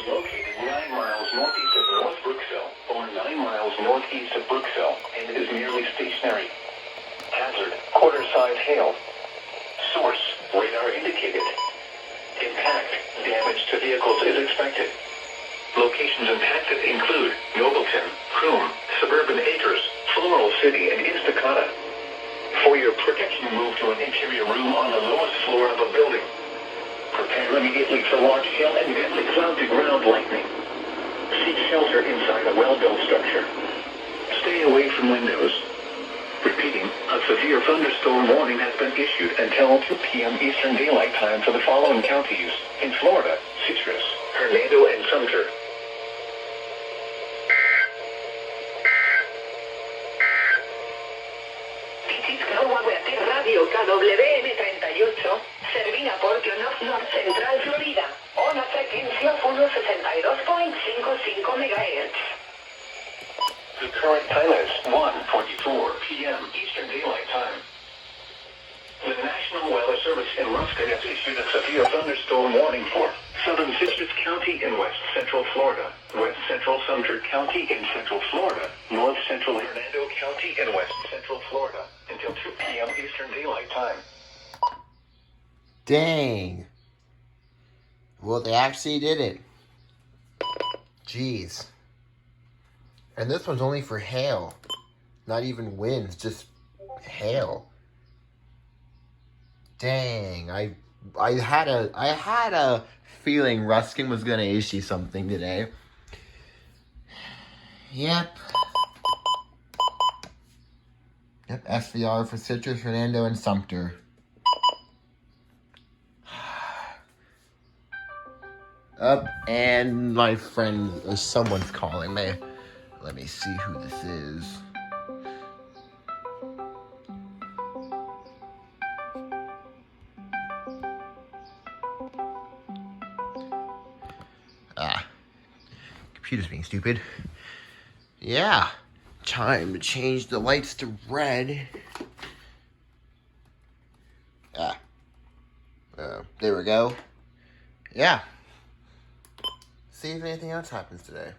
is located 9 miles northeast of North Brookville, or 9 miles northeast of Brookville, and is nearly stationary. Hazard, quarter-size hail. Source, radar indicated. Impact, damage to vehicles is expected. Locations impacted include Nobleton, Croom, Suburban Acres, Floral City, and Estacada. For your protection, move to an interior room on the lowest floor of a building. Prepare immediately for large hail and deadly cloud-to-ground lightning. Seek shelter inside a well-built structure. Stay away from windows. Repeating, a severe thunderstorm warning has been issued until 2 p.m. Eastern Daylight Time for the following counties in Florida: Citrus, Hernando, and Sumter. Radio KWM38, servida por North Central Florida, una frecuencia 162.55 MHz. The current time is 1:44 p.m. Eastern Daylight Time. The National Weather Service in Ruskin has issued a severe thunderstorm warning for southern Citrus County in west central Florida, west central Sumter County in central Florida, north central Hernando County in west central Florida, until 2 p.m. Eastern Daylight Time. Dang. Well, they actually did it. Jeez. And this one's only for hail. Not even winds, just hail. Dang. I had a feeling Ruskin was gonna issue something today. Yep. Yep, SVR for Citrus, Hernando, and Sumter. Up, and my friend, someone's calling me. Let me see who this is. Computer's being stupid. Yeah, time to change the lights to red. There we go. Yeah. See if anything else happens today.